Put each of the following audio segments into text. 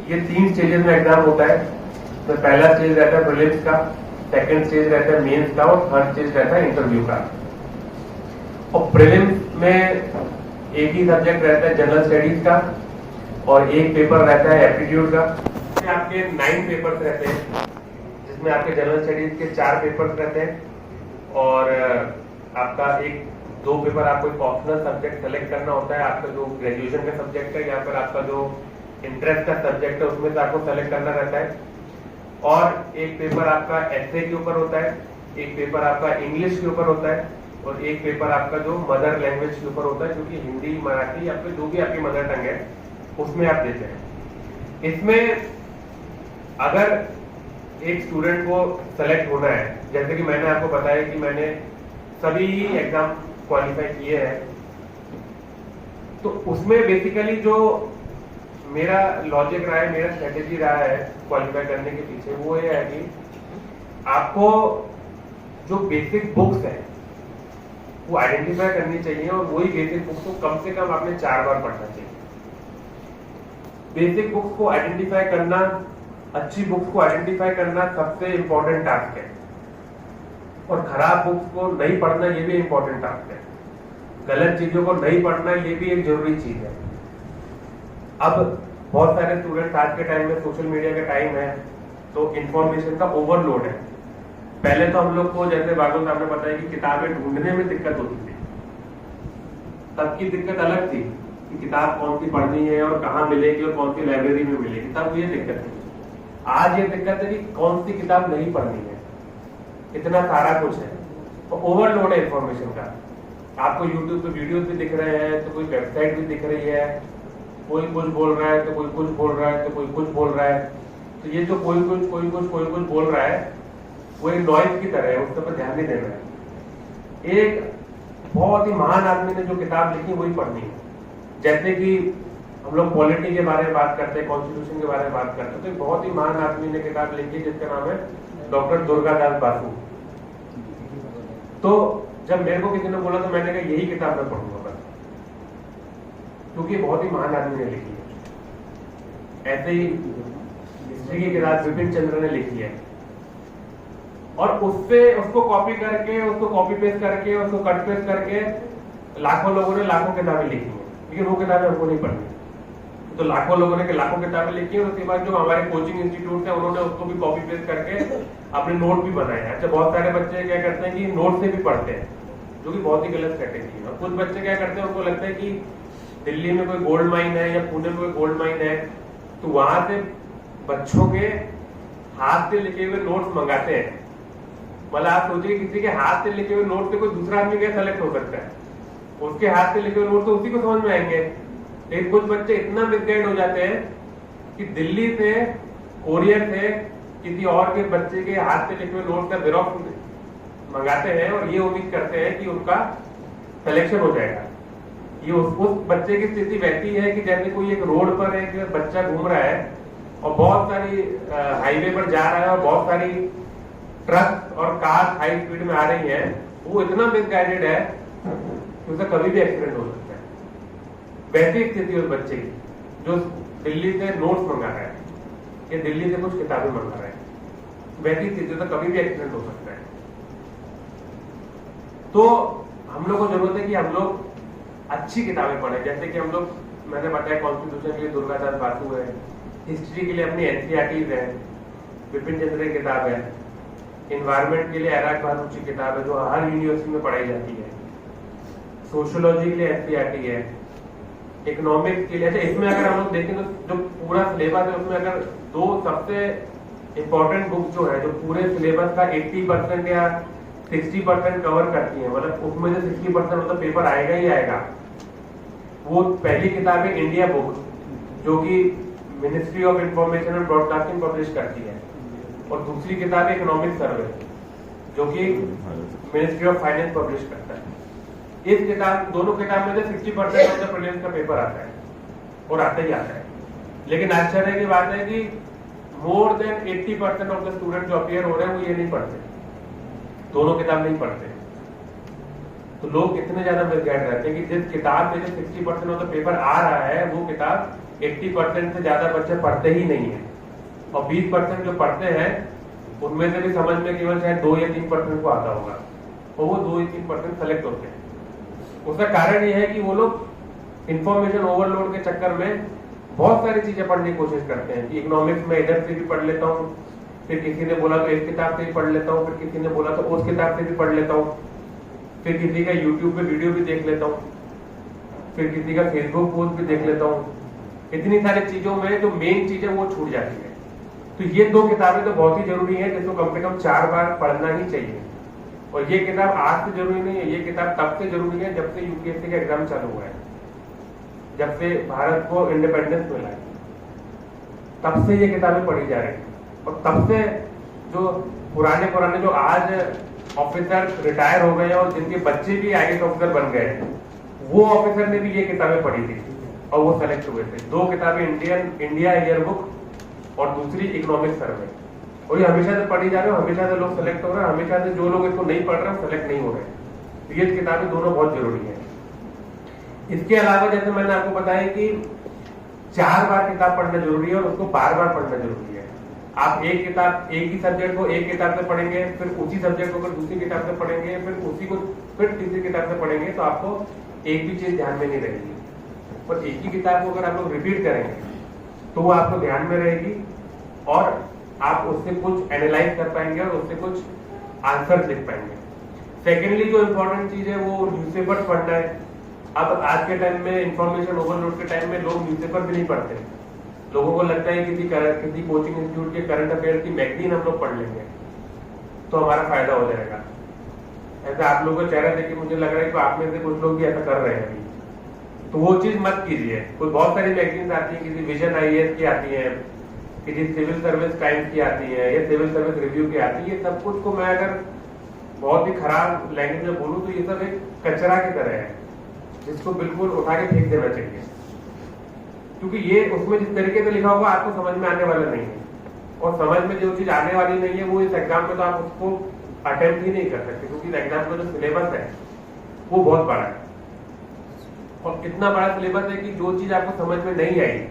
ये 3 स्टेजेस में एग्जाम होता है। तो पहला स्टेज रहता है प्रीलिम्स का, सेकंड स्टेज रहता है मेंस का और थर्ड स्टेज रहता है इंटरव्यू का। और प्रीलिम्स में एक ही सब्जेक्ट रहता है जनरल स्टडीज का और एक पेपर रहता है एप्टीट्यूड का। इसमें आपके 9 पेपर्स रहते हैं, जिसमें आपके जनरल स्टडीज के 4 पेपर्स रहते हैं और आपका 2 पेपर आपको एक ऑप्शनल सब्जेक्ट सेलेक्ट करना होता है। आपका जो ग्रेजुएशन का सब्जेक्ट है या फिर आपका जो इंटरेस्ट का सब्जेक्ट है उसमें से आपको सेलेक्ट करना रहता है। और एक पेपर आपका एसे के ऊपर होता है, एक पेपर आपका इंग्लिश के ऊपर होता है और एक पेपर आपका जो मदर लैंग्वेज के ऊपर होता है, जो कि हिंदी, मराठी या फिर जो भी आपकी मदर टंग है उसमें आप देते हैं। इसमें अगर एक स्टूडेंट को सेलेक्ट होना है, जैसे कि मैंने आपको बताया कि मैंने सभी एग्जाम क्वालिफाई किए हैं, तो उसमें बेसिकली जो मेरा लॉजिक रहा है, मेरा स्ट्रेटेजी रहा है क्वालिफाई करने के पीछे, वो ये है कि आपको जो बेसिक बुक्स है वो आइडेंटिफाई करनी चाहिए और वही बेसिक बुक्स को कम से कम आपने 4 बार पढ़ना चाहिए। बेसिक बुक्स को आइडेंटिफाई करना, अच्छी बुक्स को आइडेंटिफाई करना सबसे इंपॉर्टेंट टास्क है और खराब बुक्स को नहीं पढ़ना ये भी इंपॉर्टेंट टास्क है। गलत चीजों को नहीं पढ़ना ये भी एक जरूरी चीज है। अब बहुत सारे स्टूडेंट आज के टाइम में सोशल मीडिया का टाइम है तो इंफॉर्मेशन का ओवरलोड है। पहले तो हम लोग को, जैसे बागों साहब ने बताया कि किताबें ढूंढने में दिक्कत होती थी, तब की दिक्कत अलग थी कि किताब कौन सी पढ़नी है और कहाँ मिलेगी और कौन सी लाइब्रेरी में मिलेगी, तब ये दिक्कत थी। आज ये दिक्कत है कि कौन सी किताब नहीं पढ़नी है, इतना सारा कुछ है तो ओवरलोड है इंफॉर्मेशन का। आपको यूट्यूब पे वीडियोस भी दिख रहे हैं तो कोई वेबसाइट भी दिख रही है, कोई कुछ बोल रहा है तो कोई कुछ बोल रहा है तो कोई कुछ बोल रहा है। तो ये जो कोई कुछ बोल रहा है वो एक नॉइज की तरह है, उसके ऊपर ध्यान नहीं देना है। एक बहुत ही महान आदमी ने जो किताब लिखी वही पढ़नी है। जैसे कि हम लोग पॉलिटी के बारे में बात करते हैं, कॉन्स्टिट्यूशन के बारे में बात करते हैं, तो एक बहुत ही महान आदमी ने किताब लिखी जिसका नाम है डॉक्टर दुर्गादास बासु। तो जब मेरे को किसी ने बोला तो मैंने कहा यही किताब मैं पढ़ूंगा बस, क्योंकि बहुत ही महान आदमी ने लिखी है। ऐसे ही हिस्ट्री की किताब विपिन चंद्र ने लिखी है और उससे उसको कॉपी करके, उसको कॉपी पेस्ट करके, उसको कट पेस्ट करके लाखों लोगों ने लाखों किताबें लिखी हैं, लेकिन वो किताबें हमको नहीं पढ़नी। तो लाखों लोगों ने लाखों किताबें लिखी है और उसके बाद जो हमारे कोचिंग इंस्टीट्यूट है उन्होंने उसको भी कॉपी पेस्ट करके अपने नोट भी बनाए हैं। अच्छा, बहुत सारे बच्चे क्या करते हैं कि नोट से भी पढ़ते हैं, जो कि बहुत ही गलत स्ट्रेटेजी है। और कुछ बच्चे क्या करते हैं, उनको लगता है कि दिल्ली में कोई गोल्ड माइन है या पुणे में कोई गोल्ड माइन है, तो वहां से बच्चों के हाथ से लिखे हुए नोट्स मंगाते हैं। मतलब आप सोचिए किसी के हाथ से लिखे हुए नोट से कोई दूसरा आदमी क्या सेलेक्ट हो सकता है, उसके हाथ से लिखे हुए नोट तो उसी को समझ में आएंगे। लेकिन कुछ बच्चे इतना मिसगाइड हो जाते हैं कि दिल्ली से, कोरियर से किसी और के बच्चे के हाथ से लिखे हुए नोट का जेरॉक्स मंगाते हैं और ये उम्मीद करते हैं कि उनका सिलेक्शन हो जाएगा। ये उस बच्चे की स्थिति वैसी है कि जैसे कोई एक रोड पर एक बच्चा घूम रहा है और बहुत सारी हाईवे पर जा रहा है और बहुत सारी ट्रक और कार हाई स्पीड में आ रही है, वो इतना मिसगाइडेड है कि उसे कभी भी एक्सीडेंट हो सकता है। वैसी स्थिति उस बच्चे की जो दिल्ली से नोट्स मंगा रहा है या दिल्ली से कुछ किताबें मंगा रहा है, वैसी स्थिति तो कभी भी एक्सीडेंट हो सकता है। तो हम लोग को जरूरत है कि हम लोग अच्छी किताबें पढ़ें। जैसे कि हम लोग, मैंने बताया कॉन्स्टिट्यूशन के लिए दुर्गादास बासु है, हिस्ट्री के लिए अपनी एनसीईआरटीज है, विपिन चंद्र की किताब है, इन्वायरमेंट के लिए एराक बहादुर की किताब है जो हर यूनिवर्सिटी में पढ़ाई जाती है, सोशियोलॉजी के लिए एनसीईआरटी है, इकोनॉमिक्स के लिए। अच्छा, इसमें अगर हम लोग देखें तो जो पूरा सिलेबस है उसमें अगर 2 सबसे इंपॉर्टेंट बुक जो है, जो पूरे सिलेबस का 80% या 60% कवर करती है, मतलब उसमें से 60% मतलब पेपर आएगा ही आएगा, वो पहली किताब है इंडिया बुक, जो कि ministry of information and broadcasting publish करती है, और दूसरी किताब है इकोनॉमिक सर्वे, जो कि मिनिस्ट्री ऑफ फाइनेंस पब्लिश करता है। इस किताब, दोनों किताब में से 60% ऑफ द प्रीलिम्स का पेपर आता है और आता ही आता है। लेकिन आश्चर्य की बात है कि more than 80% of the student जो अपीयर हो रहे हैं वो ये नहीं पढ़ते, दोनों किताब नहीं पढ़ते। तो लोग इतने ज्यादा मिसगाइड रहते हैं कि जिस किताब में जो 60% ऑफ द पेपर आ रहा है वो किताब 80% से ज्यादा बच्चे पढ़ते ही नहीं है, और 20% जो पढ़ते हैं उनमें से भी समझ में केवल शायद 2 या 3% को आता होगा, और वो 2 या 3% सेलेक्ट होते हैं। उसका कारण ये है कि वो लोग इंफॉर्मेशन ओवरलोड के चक्कर में बहुत सारी चीजें पढ़ने की कोशिश करते हैं कि इकोनॉमिक्स में इधर से भी पढ़ लेता हूँ, फिर किसी ने बोला तो इस किताब से भी पढ़ लेता हूँ, फिर किसी ने बोला तो उस किताब से भी पढ़ लेता हूँ, फिर किसी का यूट्यूब पे वीडियो भी देख लेता हूँ, फिर किसी का फेसबुक पोस्ट भी देख लेता हूँ। इतनी सारी चीजों में जो मेन चीज है वो छूट जाती है। तो ये 2 किताबें तो बहुत ही जरूरी है, जिसको कम से कम 4 बार पढ़ना ही चाहिए। और ये किताब आज से जरूरी नहीं है, ये किताब तब से जरूरी है जब से यूपीएससी का एग्जाम चालू हुआ है, जब से भारत को इंडिपेंडेंस मिला है, तब से ये किताबें पढ़ी जा रही है। और तब से जो पुराने जो आज ऑफिसर रिटायर हो गए और जिनके बच्चे भी आईएएस ऑफिसर बन गए, वो ऑफिसर ने भी ये किताबें पढ़ी थी और वो सेलेक्ट हुए थे। 2 किताबें, इंडिया ईयर बुक और दूसरी इकोनॉमिक सर्वे, और ये हमेशा से पढ़ी जा रही है, हमेशा से लोग सेलेक्ट हो रहे हैं, हमेशा से जो लोग इसको नहीं पढ़ रहे हैं सेलेक्ट नहीं हो रहे हैं। तो ये किताबें दोनों बहुत जरूरी है। इसके अलावा जैसे मैंने आपको बताया कि 4 बार किताब पढ़ना जरूरी है और उसको बार-बार पढ़ना जरूरी है। आप एक किताब, एक ही सब्जेक्ट को एक किताब से पढ़ेंगे, फिर उसी सब्जेक्ट को दूसरी किताब से पढ़ेंगे, फिर उसी को फिर तीसरी किताब से पढ़ेंगे, तो आपको एक भी चीज ध्यान में नहीं रहेगी। पर एक ही किताब को अगर आप लोग रिपीट करेंगे तो वो आपको ध्यान में रहेगी और आप उससे कुछ एनालाइज कर पाएंगे और उससे कुछ आंसर लिख पाएंगे। सेकेंडली जो इंपॉर्टेंट चीज है वो न्यूज़पेपर पढ़ना है। अब आज के टाइम में इंफॉर्मेशन ओवरलोड के टाइम में लोग न्यूज़पेपर भी नहीं पढ़ते। लोगों को लगता है किसी कोचिंग इंस्टीट्यूट के करंट अफेयर की मैगजीन हम लोग पढ़ लेंगे तो हमारा फायदा हो जाएगा। ऐसा आप लोगों का चेहरा देख के मुझे लग रहा है कि आप में से कुछ लोग भी ऐसा कर रहे हैं अभी, तो वो चीज मत कीजिए। कोई बहुत सारी मैगजीन आती है, किसी विजन आईएएस की आती है, किसी सिविल सर्विस टाइम्स की आती है, या सिविल सर्विस रिव्यू की आती है। ये सब कुछ को मैं अगर बहुत ही खराब लैंग्वेज में बोलूं तो ये सब एक कचरा की तरह है जिसको बिल्कुल उठा के फेंक देना चाहिए, क्योंकि ये उसमें जिस तरीके से लिखा होगा आपको समझ में आने वाला नहीं है, और समझ में जो चीज आने वाली नहीं है वो इस एग्जाम में तो आप उसको अटेम्प्ट ही नहीं कर सकते, क्योंकि इस एग्जाम में जो सिलेबस है वो बहुत बड़ा है। और इतना बड़ा सिलेबस है कि जो चीज आपको समझ में नहीं आई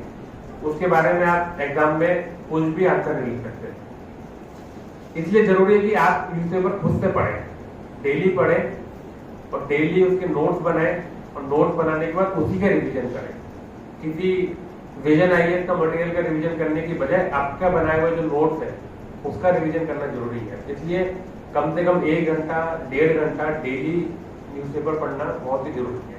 उसके बारे में आप एग्जाम में कुछ भी आंसर नहीं लिख सकते। इसलिए जरूरी है कि आप न्यूज़पेपर खुद से पढ़ें, डेली पढ़ें और डेली उसके नोट्स बनाएं, और नोट्स बनाने के बाद उसी का रिवीजन करें। किसी विजन आईएएस का मटेरियल का रिवीजन करने की बजाय आपका बनाया हुआ जो नोट्स है उसका रिवीजन करना जरूरी है। इसलिए कम से कम 1 घंटा 1.5 घंटा डेली न्यूज़पेपर पढ़ना बहुत ही जरूरी है।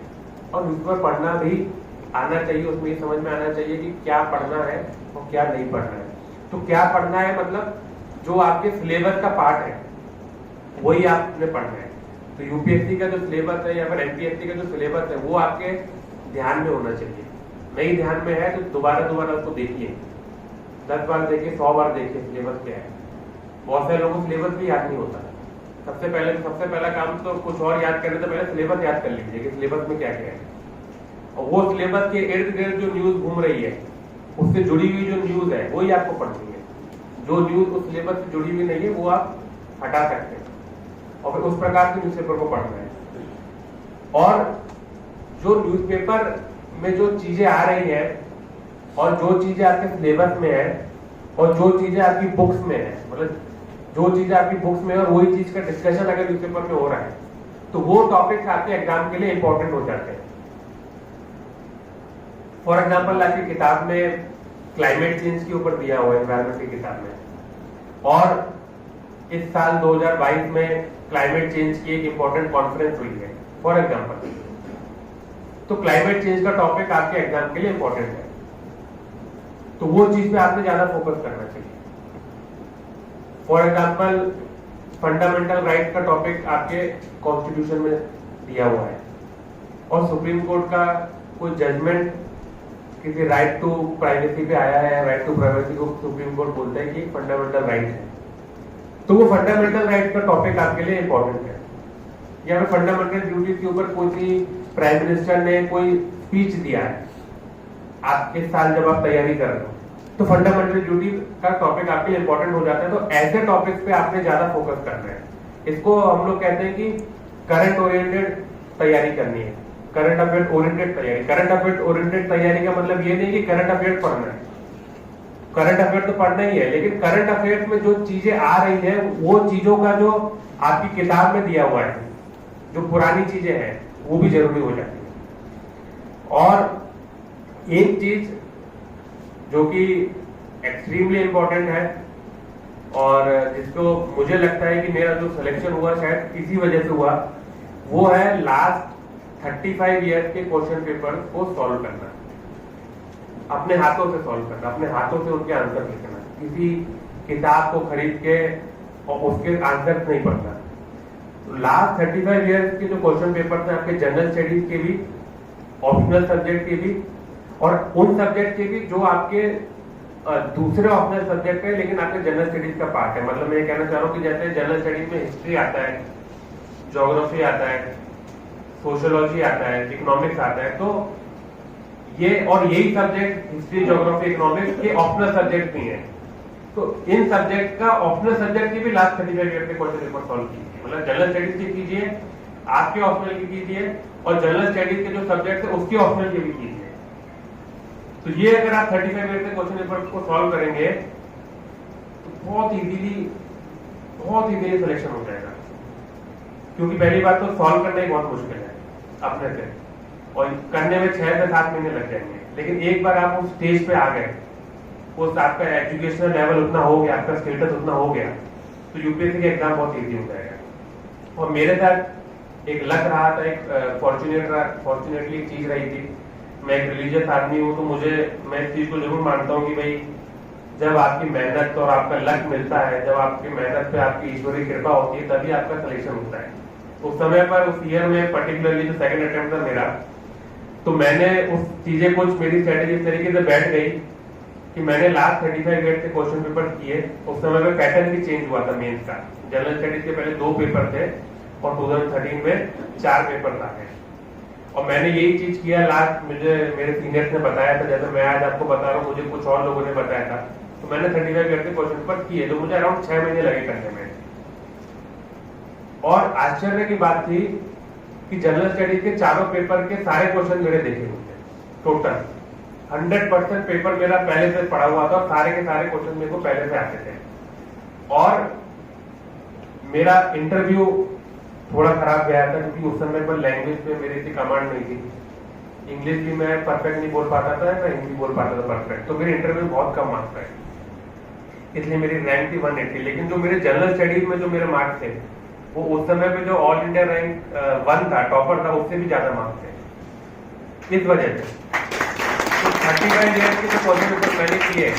और न्यूज़पेपर पढ़ना भी आना चाहिए, उसमें ये समझ में आना चाहिए कि क्या पढ़ना है और क्या नहीं पढ़ना है। तो क्या पढ़ना है मतलब जो आपके सिलेबस का पार्ट है वही आपने पढ़ना है। तो यूपीएससी का जो सिलेबस है या फिर एमपीएससी का जो सिलेबस है वो आपके ध्यान में होना चाहिए। नहीं ध्यान में है तो दोबारा उसको देखिए, 10 बार देखिए, 100 बार देखिए सिलेबस क्या है। बहुत सारे लोगों को सिलेबस भी याद नहीं होता। सबसे पहला काम तो कुछ और याद करने से पहले सिलेबस याद कर लीजिए कि सिलेबस में क्या क्या है, और वो सिलेबस के इर्द गिर्द जो न्यूज घूम रही है उससे जुड़ी हुई जो न्यूज है वही आपको पढ़नी है। जो न्यूज उस सिलेबस से जुड़ी हुई नहीं है वो आप हटा सकते हैं और फिर उस प्रकार के न्यूज़पेपर को पढ़ना है। और जो न्यूज़पेपर में जो चीजें आ रही हैं और जो चीजें आपके सिलेबस में है और जो चीजें आपकी बुक्स में है, मतलब जो चीजें आपकी बुक्स में है और वही चीज का डिस्कशन अगर न्यूज़पेपर में हो रहा है तो वो टॉपिक्स आपके एग्जाम के लिए इंपॉर्टेंट हो जाते हैं। फॉर एग्जाम्पल आपकी किताब में क्लाइमेट चेंज के ऊपर दिया हुआ है, एनवायरमेंट की किताब में, और इस साल 2022 में क्लाइमेट चेंज की एक इंपॉर्टेंट कॉन्फ्रेंस हुई है फॉर एग्जाम्पल, तो क्लाइमेट चेंज का टॉपिक आपके एग्जाम के लिए इंपॉर्टेंट है, तो वो चीज पे आपने ज्यादा फोकस करना चाहिए। फॉर एग्जाम्पल फंडामेंटल राइट का टॉपिक आपके कॉन्स्टिट्यूशन में दिया हुआ है और सुप्रीम कोर्ट का कोई जजमेंट किसी राइट टू प्राइवेसी पे आया है, राइट टू प्राइवेसी को सुप्रीम कोर्ट बोलता है कि फंडामेंटल राइट है, तो वो फंडामेंटल राइट का टॉपिक आपके लिए इंपॉर्टेंट है। या फिर फंडामेंटल ड्यूटीज के ऊपर कोई प्राइम मिनिस्टर ने कोई स्पीच दिया है आप इस साल जब आप तैयारी कर रहे हो, तो फंडामेंटल ड्यूटी का टॉपिक आपके लिए इंपॉर्टेंट हो जाता है। तो ऐसे टॉपिक्स पे आपने ज्यादा फोकस करना है। इसको हम लोग कहते हैं कि करंट ओरिएंटेड तैयारी करनी है, करंट अफेयर ओरिएंटेड तैयारी। करंट अफेयर ओरिएंटेड तैयारी का मतलब ये नहीं कि करंट अफेयर पढ़ना है, करंट अफेयर तो पढ़ना ही है, लेकिन करंट अफेयर्स में जो चीजें आ रही है वो चीजों का जो आपकी किताब में दिया हुआ है, जो पुरानी चीजें हैं वो भी जरूरी हो जाती है। और एक चीज जो कि एक्सट्रीमली इंपॉर्टेंट है और जिसको मुझे लगता है कि मेरा जो सिलेक्शन हुआ शायद इसी वजह से हुआ, वो है लास्ट 35 ईयर्स के क्वेश्चन पेपर को सॉल्व करना, अपने हाथों से सॉल्व करना, अपने हाथों से उनके आंसर लिखना, किसी किताब को खरीद के और उसके आंसर नहीं पढ़ना। तो लास्ट 35 ईयर्स के जो क्वेश्चन पेपर थे आपके जनरल स्टडीज के भी, ऑप्शनल सब्जेक्ट के भी और उन सब्जेक्ट के भी जो आपके दूसरे ऑप्शनल सब्जेक्ट है लेकिन आपके जनरल स्टडीज का पार्ट है। मतलब मैं कहना चाह रहा हूँ कि जैसे जनरल स्टडीज में हिस्ट्री आता है, ज्योग्राफी आता है, सोशियोलॉजी आता है, इकोनॉमिक्स आता है, तो ये और यही सब्जेक्ट हिस्ट्री, ज्योग्राफी, इकोनॉमिक्स ये ऑप्शनल सब्जेक्ट भी हैं। तो इन सब्जेक्ट का ऑप्शनल सब्जेक्ट की भी लास्ट 35 ईयर के क्वेश्चन पेपर सॉल्व कीजिए। मतलब जनरल स्टडीज की कीजिए, आपके ऑप्शनल की कीजिए और जनरल स्टडीज के जो सब्जेक्ट है उसके ऑप्शनल के भी कीजिए। तो ये अगर आप 35 ईयर के क्वेश्चन पेपर को सॉल्व करेंगे तो बहुत इजीली सिलेक्शन हो जाएगा। क्योंकि पहली बात तो सॉल्व करना ही बहुत मुश्किल है अपने से, और करने में 6 से 7 महीने लग जाएंगे। लेकिन एक बार आप उस स्टेज पे आ गए, उस आपका एजुकेशनल लेवल उतना हो गया, आपका स्टेटस उतना हो गया, तो यूपीएससी का एग्जाम बहुत इजी हो जाएगा। और मेरे साथ एक लक रहा था, एक फॉर्चुनेटली चीज रही थी। मैं एक रिलीजियस आदमी हूँ, तो मैं इस चीज को जरूर मानता हूँ कि भाई जब आपकी मेहनत और आपका लक मिलता है, जब आपकी मेहनत पे आपकी ईश्वरीय कृपा होती है, तभी आपका सिलेक्शन होता है। उस समय पर उस ईयर में पर्टिकुलरली जो सेकंड अटेम्प्ट था मेरा, तो मैंने उस चीजें कुछ मेरी स्ट्रेटेजी इस तरीके से बैठ गई कि मैंने लास्ट 35 ईयर के क्वेश्चन पेपर किए। उस समय में पैटर्न भी चेंज हुआ था मेंस का। जनरल स्टडीज के पहले 2 पेपर थे और 2013 में 4 पेपर आ गए। और मैंने यही चीज किया, लास्ट मुझे मेरे सीनियर्स ने बताया था, जैसे मैं आज आपको बता रहा हूँ, मुझे कुछ और लोगों ने बताया था। तो मैंने 35 ईयर के क्वेश्चन पेपर किए जो मुझे अराउंड 6 महीने लगे करने में। और आश्चर्य की बात थी कि जनरल स्टडीज के चारों पेपर के सारे क्वेश्चन मेरे देखे हुए थे। टोटल 100% पेपर मेरा पहले से पढ़ा हुआ था और सारे के सारे क्वेश्चन मेरे को पहले से आते थे। और मेरा इंटरव्यू थोड़ा खराब गया था क्योंकि उस समय पर लैंग्वेज पे मेरी इतनी कमांड नहीं थी। इंग्लिश भी मैं परफेक्ट नहीं बोल पाता था, मैं हिंदी बोल पाता था परफेक्ट, तो मेरे इंटरव्यू बहुत कम मार्क्स आए, इसलिए मेरी रैंक थी 180। लेकिन जो मेरे जनरल स्टडीज में जो मेरे मार्क्स थे, वो उस समय पे जो ऑल इंडिया रैंक 1 था, टॉपर था, उससे भी ज्यादा मार्क्स थे। इस वजह से 35 ईयर्स के जो क्वेश्चन पेपर मैंने किए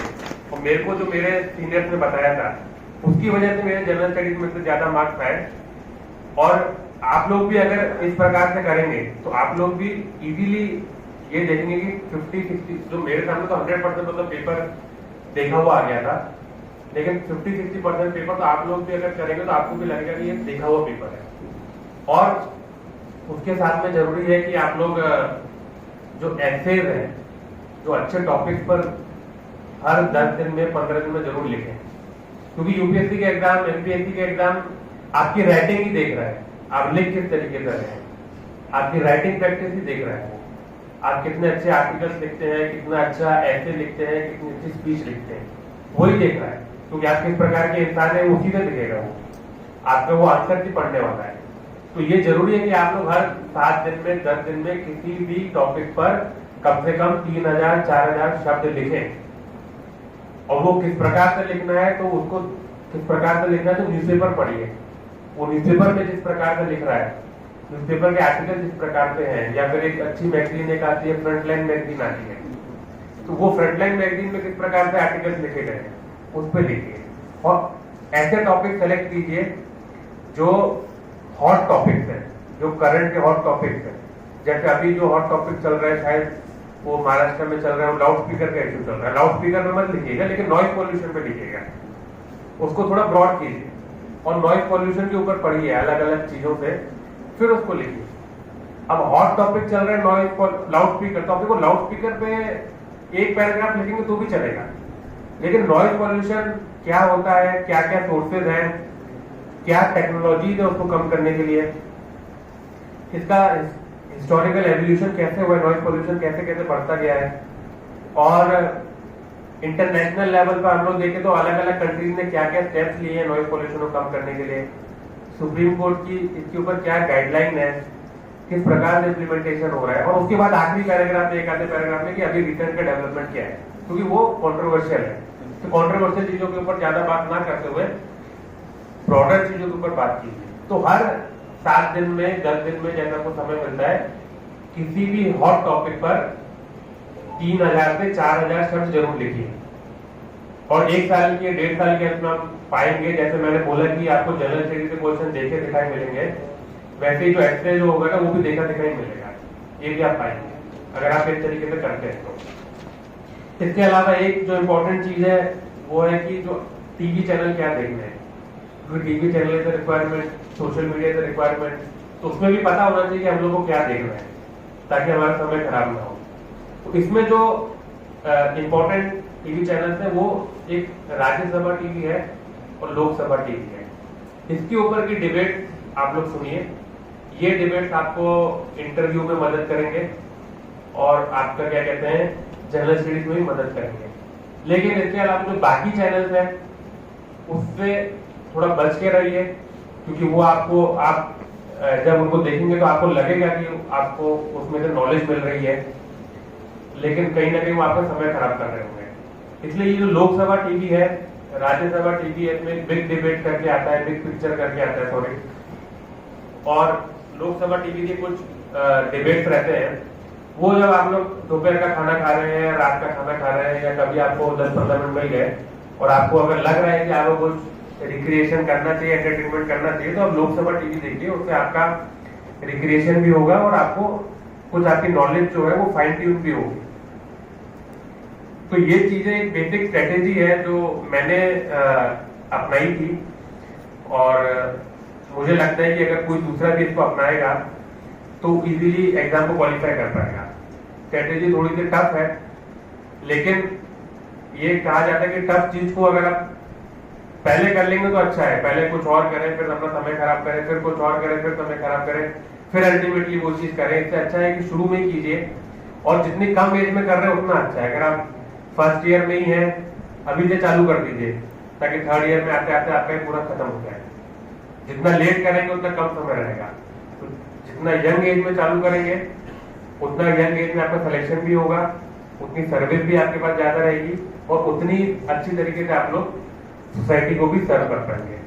और मेरे को जो मेरे सीनियर्स ने बताया था, उसकी वजह से मेरे जनरल स्टडीज में से ज्यादा मार्क्स आए। और आप लोग भी अगर इस प्रकार से करेंगे तो आप लोग भी इजीली ये देखेंगे कि 50-60, जो मेरे सामने तो 100% मतलब पेपर देखा हुआ आ गया था, लेकिन 50-60% पेपर तो आप लोग भी अगर करेंगे तो आपको भी लगेगा कि ये देखा हुआ पेपर है। और उसके साथ में जरूरी है कि आप लोग जो एसेज है, जो अच्छे टॉपिक्स पर हर 10 दिन में 15 दिन में जरूर लिखें। क्योंकि यूपीएससी के एग्जाम, एमपीएससी के एग्जाम आपकी राइटिंग ही देख रहा है, आप लिख किस तरीके से रहे हैं, आपकी राइटिंग प्रैक्टिस ही देख रहा है। आप कितने अच्छे आर्टिकल्स लिखते हैं, कितना अच्छा ऐसे लिखते हैं, कितनी अच्छी स्पीच लिखते हैं, वही देख रहा है। क्योंकि आप किस प्रकार के इंसान है उसी से दिखेगा, वो आपका वो आंसर ही पढ़ने वाला है। तो ये जरूरी है कि आप लोग हर 7 दिन में, 10 दिन में किसी भी टॉपिक पर कम से कम 3000-4000 शब्द लिखें। और वो किस प्रकार से लिखना है, तो उसको किस प्रकार से लिखना है, तो न्यूज़पेपर पढ़िए। वो न्यूज़पेपर में जिस प्रकार से लिख रहा है, न्यूज़पेपर के आर्टिकल जिस प्रकार से हैं, या फिर एक अच्छी मैगजीन एक आती है, फ्रंटलाइन मैगजीन आती है, तो वो फ्रंटलाइन मैगजीन में किस प्रकार से आर्टिकल्स लिखे गए हैं उस पर लिखिए। और ऐसे टॉपिक सेलेक्ट कीजिए जो हॉट टॉपिक्स हैं, जो करंट के हॉट टॉपिक्स हैं। जैसे अभी जो हॉट टॉपिक चल रहा है, शायद वो महाराष्ट्र में चल रहा है, वो लाउड स्पीकर का इशू चल रहा है। लाउड स्पीकर में मत लिखिएगा, लेकिन नॉइज पॉल्यूशन पे लिखिएगा, उसको थोड़ा ब्रॉड कीजिए और नॉइज पॉल्यूशन के ऊपर पढ़िए अलग अलग चीजों से, फिर उसको लिखिए। अब हॉट टॉपिक चल रहा है नॉइज, लाउड स्पीकर टॉपिक को लाउड स्पीकर पे एक पैराग्राफ लिखेंगे तो भी चलेगा, लेकिन नॉइज पॉल्यूशन क्या होता है, क्या क्या सोर्सेज हैं, क्या टेक्नोलॉजी है उसको कम करने के लिए, इसका हिस्टोरिकल एवोल्यूशन कैसे हुआ, नॉइज पोल्यूशन कैसे कैसे बढ़ता गया है। और इंटरनेशनल लेवल पर हम लोग देखें तो अलग अलग कंट्रीज ने क्या क्या स्टेप्स लिए हैं नॉइज पोल्यूशन को कम करने के लिए, सुप्रीम कोर्ट की इसके ऊपर क्या गाइडलाइन है, किस प्रकार से इम्प्लीमेंटेशन हो रहा है। और उसके बाद आखिरी पैराग्राफ में, एक आधे पैराग्राफ में कि अभी रिसर्च का डेवलपमेंट क्या है, क्योंकि वो कॉन्ट्रोवर्शियल है। तो कॉन्ट्रोवर्शियल चीजों के ऊपर ज्यादा बात ना करते हुए ब्रॉडर चीजों के ऊपर बात कीजिए। तो हर 7 दिन में 10 दिन में जैसा आपको समय मिलता है, किसी भी हॉट टॉपिक पर 3000 से 4000 शब्द जरूर लिखिए। और 1 साल के 1.5 साल के अंत में हम पाएंगे, जैसे मैंने बोला कि आपको जनरल स्टडी से क्वेश्चन देखे दिखाई मिलेंगे, वैसे ही जो एक्सरे जो होगा ना वो भी देखा दिखाई मिलेगा, ये भी आप पाएंगे अगर आप इस तरीके से करते हैं तो। इसके अलावा एक जो इम्पोर्टेंट चीज है वो है कि जो टीवी चैनल क्या देखने हैं, क्योंकि TV channel is requirement, social media is requirement, तो उसमें भी पता होना चाहिए कि हम लोग को क्या देखना है ताकि हमारा समय खराब ना हो। तो इसमें जो इम्पोर्टेंट टीवी चैनल्स है वो एक राज्यसभा टीवी है और लोकसभा टीवी है। इसके ऊपर की डिबेट आप लोग सुनिए, ये डिबेट्स आपको इंटरव्यू में मदद करेंगे और आपका क्या कहते हैं जनरल स्टडीज में भी मदद करेंगे। लेकिन इसके अलावा जो बाकी चैनल्स हैं उससे थोड़ा बच के रहिए, क्योंकि वो आपको आप जब उनको देखेंगे तो आपको लगेगा कि आपको उसमें से नॉलेज मिल रही है, लेकिन कहीं ना कहीं वो आपका समय खराब कर रहे होंगे। इसलिए ये जो लोकसभा टीवी है, राज्यसभा टीवी है, इसमें बिग डिबेट करके आता है, बिग पिक्चर करके आता है सॉरी, और लोकसभा टीवी के कुछ डिबेट्स रहते हैं, वो जब आप लोग दोपहर का खाना खा रहे हैं, रात का खाना खा रहे हैं, या कभी आपको 10-15 मिनट मिल गए और आपको अगर लग रहा है कि आपको कुछ रिक्रिएशन करना चाहिए, एंटरटेनमेंट करना चाहिए, तो आप लोकसभा टीवी देखिए, उससे आपका रिक्रिएशन भी होगा और आपको कुछ आपकी नॉलेज जो है वो फाइन ट्यून भी होगी। तो ये चीजें एक बेसिक स्ट्रेटेजी है जो मैंने अपनाई थी, और मुझे लगता है कि अगर कोई दूसरा भी इसको अपनाएगा तो इजीली एग्जाम को क्वालिफाई कर पाएगा। स्ट्रेटेजी थोड़ी सी टफ है, लेकिन ये कहा जाता है कि टफ चीज को अगर आप पहले कर लेंगे तो अच्छा है, पहले कुछ और करें, फिर अपना समय खराब करें, फिर कुछ और करें, फिर समय खराब करें, फिर अल्टीमेटली वो चीज करें। इससे अच्छा है कि शुरू में ही कीजिए, और जितनी कम एज में कर रहे हैं उतना अच्छा है। अगर आप फर्स्ट ईयर में ही है, अभी से चालू कर दीजिए ताकि थर्ड ईयर में आते आते आपका पूरा खत्म हो जाए। जितना लेट करेंगे उतना कम समय रहेगा, तो जितना यंग एज में चालू करेंगे उतना यंग एज में आपका सिलेक्शन भी होगा, उतनी सर्विस भी आपके पास ज्यादा रहेगी, और उतनी अच्छी तरीके से आप लोग सोसाइटी को भी सर्व कर पाएंगे।